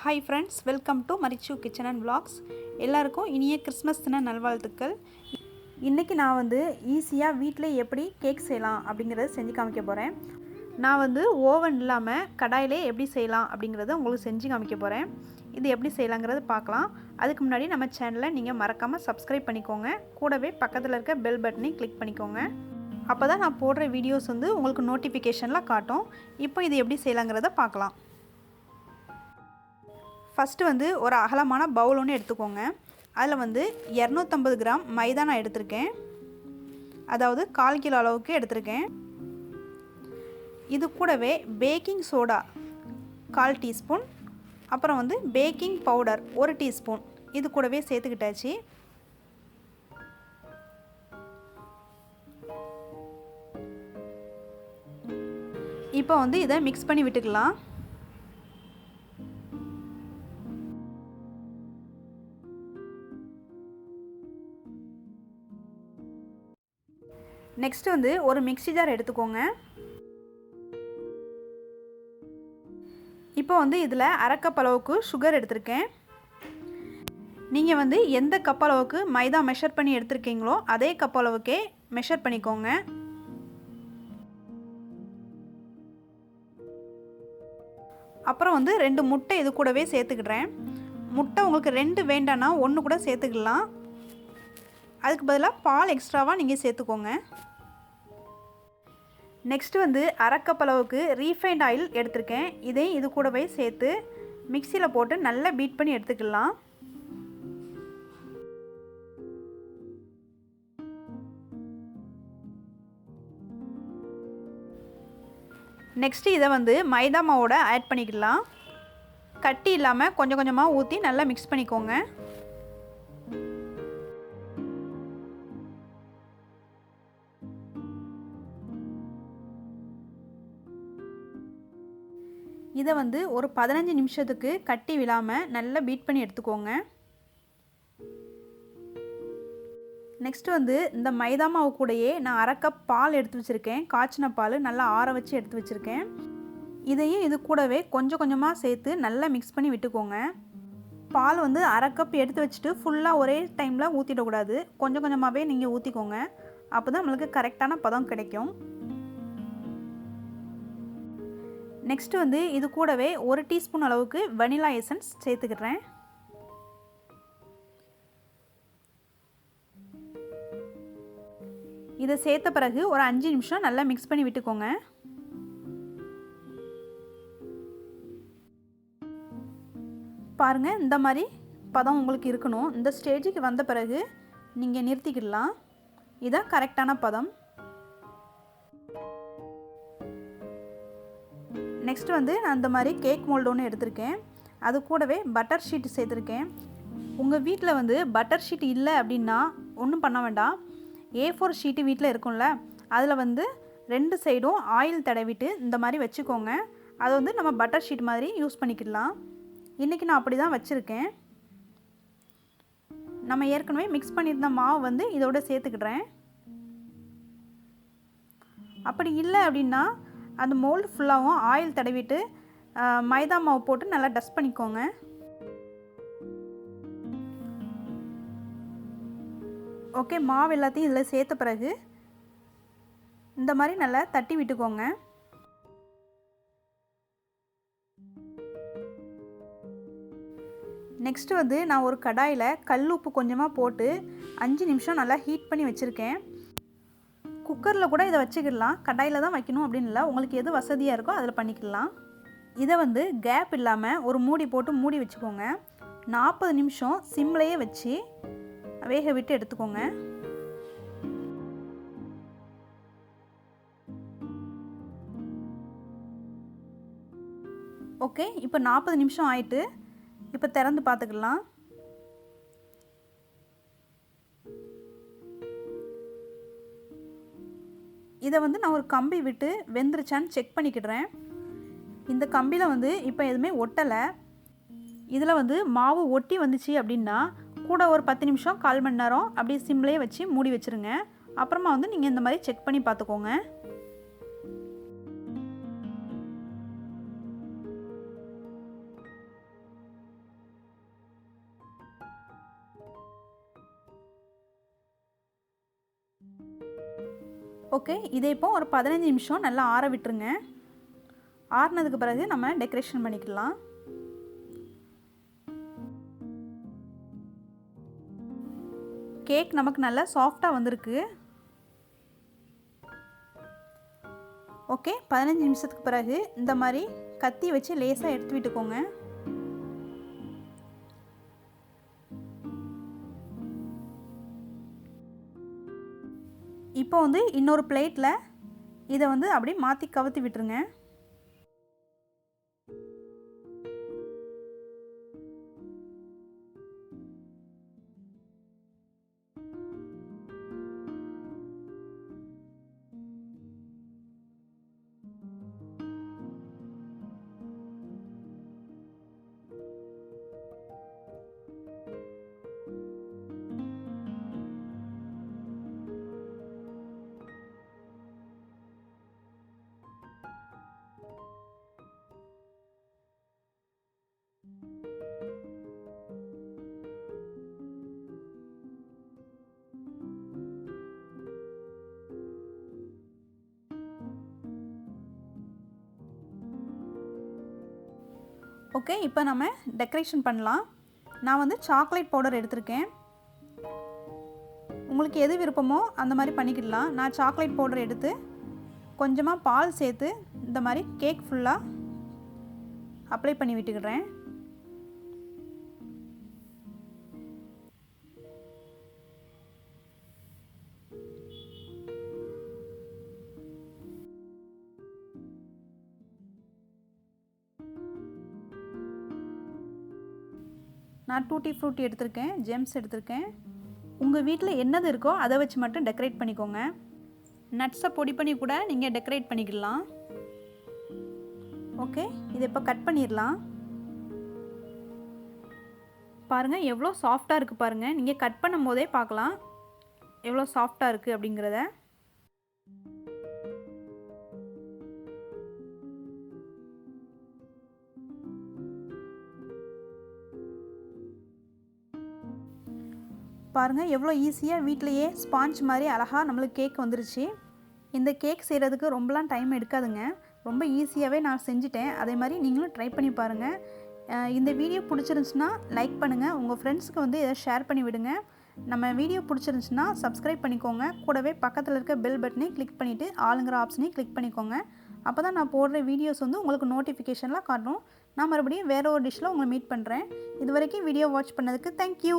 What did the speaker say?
Hi friends, welcome to Marichu Kitchen and Vlogs. எல்லாருக்கும் இனிய Christmas தின நல்வாழ்த்துக்கள். இன்னைக்கு நான் வந்து ஈஸியா வீட்ல எப்படி கேக் செய்யலாம் அப்படிங்கறத செஞ்சு காமிக்க போறேன். நான் வந்து ஓவன் இல்லாம கடாயிலே எப்படி செய்யலாம் அப்படிங்கறத உங்களுக்கு செஞ்சு காமிக்க போறேன். இது எப்படி செய்யலாம்ங்கறத பார்க்கலாம். அதுக்கு முன்னாடி நம்ம சேனலை நீங்க மறக்காம Subscribe பண்ணிக்கோங்க. கூடவே பக்கத்துல இருக்க பெல் பட்டனை கிளிக் பண்ணிக்கோங்க. அப்பதான் நான் போடுற வீடியோஸ் வந்து உங்களுக்கு நோட்டிஃபிகேஷன்ல காட்டும். இப்போ இது எப்படி செய்யலாம்ங்கறத பார்க்கலாம். ஃபர்ஸ்ட் வந்து ஒரு அகலமான பவுல் ஒன்று எடுத்துக்கோங்க. அதில் வந்து 250 கிராம் மைதா நான் எடுத்திருக்கேன். அதாவது 1/4 கிலோ அளவுக்கு எடுத்திருக்கேன். இது கூடவே பேக்கிங் சோடா 1/4 டீஸ்பூன், அப்புறம் வந்து பேக்கிங் பவுடர் 1 டீஸ்பூன் இது கூடவே சேர்த்துக்கிட்டாச்சு. இப்போ வந்து இதை மிக்ஸ் பண்ணி விட்டுக்கலாம். நெக்ஸ்ட் வந்து ஒரு மிக்ஸி ஜார் எடுத்துக்கோங்க. இப்போ வந்து இதில் 1/2 கப் அளவுக்கு சுகர் எடுத்திருக்கேன். நீங்கள் வந்து எந்த கப் அளவுக்கு மைதா மெஷர் பண்ணி எடுத்திருக்கீங்களோ அதே கப் அளவுக்கே மெஷர் பண்ணிக்கோங்க. அப்புறம் வந்து 2 முட்டை இது கூடவே சேர்த்துக்கிடுறேன். முட்டை உங்களுக்கு 2 வேண்டான்னா 1 கூட சேர்த்துக்கலாம். அதுக்கு பதிலாக பால் எக்ஸ்ட்ராவாக நீங்கள் சேர்த்துக்கோங்க. நெக்ஸ்ட் வந்து 1/2 கப் அளவுக்கு ரீஃபைண்ட் ஆயில் எடுத்திருக்கேன். இதை இது கூடவே சேர்த்து மிக்சியில் போட்டு நல்லா பீட் பண்ணி எடுத்துக்கலாம். நெக்ஸ்ட் இதை வந்து மைதா மாவோட ஆட் பண்ணிக்கலாம். கட்டி இல்லாமல் கொஞ்சம் கொஞ்சமாக ஊற்றி நல்லா மிக்ஸ் பண்ணிக்கோங்க. இதை வந்து ஒரு 15 நிமிஷத்துக்கு கட்டி விழாமல் நல்லா பீட் பண்ணி எடுத்துக்கோங்க. நெக்ஸ்ட் வந்து இந்த மைதா மாவு கூடயே நான் 1/2 கப் பால் எடுத்து வச்சுருக்கேன். காய்ச்சின பால் நல்லா ஆற வச்சு எடுத்து வச்சுருக்கேன். இதையும் இது கூடவே கொஞ்சம் கொஞ்சமாக சேர்த்து நல்லா மிக்ஸ் பண்ணி விட்டுக்கோங்க. பால் வந்து 1/2 கப் எடுத்து வச்சுட்டு ஃபுல்லாக ஒரே டைமில் ஊற்றிடக்கூடாது. கொஞ்சம் கொஞ்சமாகவே நீங்கள் ஊற்றிக்கோங்க. அப்போ தான் நம்மளுக்கு கரெக்டான பதம் கிடைக்கும். நெக்ஸ்ட் வந்து இது கூடவே 1 டீஸ்பூன் அளவுக்கு வனிலா எசன்ஸ் சேர்த்துக்கிறேன். இதை சேர்த்த பிறகு ஒரு 5 நிமிஷம் நல்லா மிக்ஸ் பண்ணி விட்டுக்கோங்க. பாருங்க, இந்த மாதிரி பதம் உங்களுக்கு இருக்கணும். இந்த ஸ்டேஜுக்கு வந்த பிறகு நீங்கள் நிறுத்திக்கிடலாம். இதுதான் கரெக்டான பதம். நெக்ஸ்ட் வந்து நான் இந்த மாதிரி கேக் மோல்டு ஒன்று எடுத்திருக்கேன். அது கூடவே பட்டர் ஷீட் சேர்த்துருக்கேன். உங்கள் வீட்டில் வந்து பட்டர் ஷீட் இல்லை அப்படின்னா ஒன்றும் பண்ண வேண்டாம். A4 ஷீட்டு வீட்டில் இருக்கும்ல, அதில் வந்து 2 சைடும் ஆயில் தடவிட்டு இந்த மாதிரி வச்சுக்கோங்க. அதை வந்து நம்ம பட்டர் ஷீட் மாதிரி யூஸ் பண்ணிக்கலாம். இன்றைக்கி நான் அப்படி தான் வச்சுருக்கேன். நம்ம ஏற்கனவே மிக்ஸ் பண்ணியிருந்த மாவு வந்து இதோட சேர்த்துக்கிடுறேன். அப்படி இல்லை அப்படின்னா அந்த மோல்டு ஃபுல்லாகவும் ஆயில் தடவிட்டு மைதா மாவு போட்டு நல்லா டஸ்ட் பண்ணிக்கோங்க. ஓகே, மாவு எல்லாத்தையும் இதில் சேர்த்த பிறகு இந்த மாதிரி நல்லா தட்டி விட்டுக்கோங்க. நெக்ஸ்ட் வந்து நான் ஒரு கடாயில் கல் உப்பு கொஞ்சமாக போட்டு 5 நிமிஷம் நல்லா ஹீட் பண்ணி வச்சுருக்கேன். குக்கரில் கூட இதை வச்சுக்கிடலாம். கடாயில் தான் வைக்கணும் அப்படின்னு இல்லை, உங்களுக்கு எது வசதியாக இருக்கோ அதில் பண்ணிக்கலாம். இதை வந்து கேப் இல்லாமல் ஒரு மூடி போட்டு மூடி வச்சுக்கோங்க. 40 நிமிஷம் சிம்லையே வச்சு வேக விட்டு எடுத்துக்கோங்க. ஓகே, இப்போ 40 நிமிஷம் ஆயிட்டு. இப்போ திறந்து பார்த்துக்கலாம். இதை வந்து நான் ஒரு கம்பி விட்டு வெந்துருச்சான்னு செக் பண்ணிக்கிடுறேன். இந்த கம்பியில் வந்து இப்போ எதுவுமே ஒட்டலை. இதில் வந்து மாவு ஒட்டி வந்துச்சு அப்படின்னா கூட ஒரு 10 நிமிஷம் 1/4 மணி நேரம் அப்படி சிம்லேயே வச்சு மூடி வச்சுருங்க. அப்புறமா வந்து நீங்கள் இந்த மாதிரி செக் பண்ணி பார்த்துக்கோங்க. ஓகே, இதை இப்போ ஒரு 15 நிமிஷம் நல்லா ஆற விட்டுருங்க. ஆறுனதுக்கு பிறகு நம்ம டெக்கரேஷன் பண்ணிக்கலாம். கேக் நமக்கு நல்லா சாஃப்டாக வந்திருக்கு. ஓகே, 15 நிமிஷத்துக்கு பிறகு இந்த மாதிரி கத்தி வச்சு லேசாக எடுத்து விட்டுக்கோங்க. இப்போ வந்து இன்னொரு பிளேட்டில் இதை வந்து அப்படியே மாற்றி கவுத்தி விட்டுருங்க. ஓகே, இப்போ நம்ம டெக்கரேஷன் பண்ணலாம். நான் வந்து சாக்லேட் பவுடர் எடுத்திருக்கேன். உங்களுக்கு எது விருப்பமோ அந்த மாதிரி பண்ணிக்கிடலாம். நான் சாக்லேட் பவுடர் எடுத்து கொஞ்சமாக பால் சேர்த்து இந்த மாதிரி கேக் ஃபுல்லாக அப்ளை பண்ணி விட்டுக்கிறேன். நான் டூட்டி ஃப்ரூட்டி எடுத்திருக்கேன், ஜெம்ஸ் எடுத்திருக்கேன். உங்கள் வீட்டில் என்னது இருக்கோ அதை வச்சு மட்டும் டெக்கரேட் பண்ணிக்கோங்க. நட்ஸை பொடி பண்ணி கூட நீங்கள் டெக்கரேட் பண்ணிக்கலாம். ஓகே, இதை இப்போ கட் பண்ணிடலாம். பாருங்கள் எவ்வளோ சாஃப்டாக இருக்குது பாருங்கள். நீங்கள் கட் பண்ணும் போதே பார்க்கலாம் எவ்வளோ சாஃப்டாக இருக்குது அப்படிங்கிறத. பாருங்கள் எவ்வளோ ஈஸியாக வீட்டிலையே ஸ்பாஞ்ச் மாதிரி அழகாக நம்மளுக்கு கேக் வந்துருச்சு. இந்த கேக் செய்கிறதுக்கு ரொம்பலாம் டைம் எடுக்காதுங்க. ரொம்ப ஈஸியாகவே நான் செஞ்சுட்டேன். அதே மாதிரி நீங்களும் ட்ரை பண்ணி பாருங்கள். இந்த வீடியோ பிடிச்சிருந்துச்சுன்னா லைக் பண்ணுங்கள். உங்கள் ஃப்ரெண்ட்ஸுக்கு வந்து இதை ஷேர் பண்ணி விடுங்க. நம்ம வீடியோ பிடிச்சிருந்துச்சுன்னா சப்ஸ்கிரைப் பண்ணிக்கோங்க. கூடவே பக்கத்தில் இருக்க பெல் பட்டனையும் கிளிக் பண்ணிவிட்டு ஆளுங்கிற ஆப்ஷனையும் கிளிக் பண்ணிக்கோங்க. அப்போ தான் நான் போடுற வீடியோஸ் வந்து உங்களுக்கு நோட்டிஃபிகேஷன்லாம் காட்டும். நான் மறுபடியும் வேறு ஒரு டிஷ்ஷில் உங்களை மீட் பண்ணுறேன். இது வரைக்கும் வீடியோ வாட்ச் பண்ணதுக்கு தேங்க்யூ.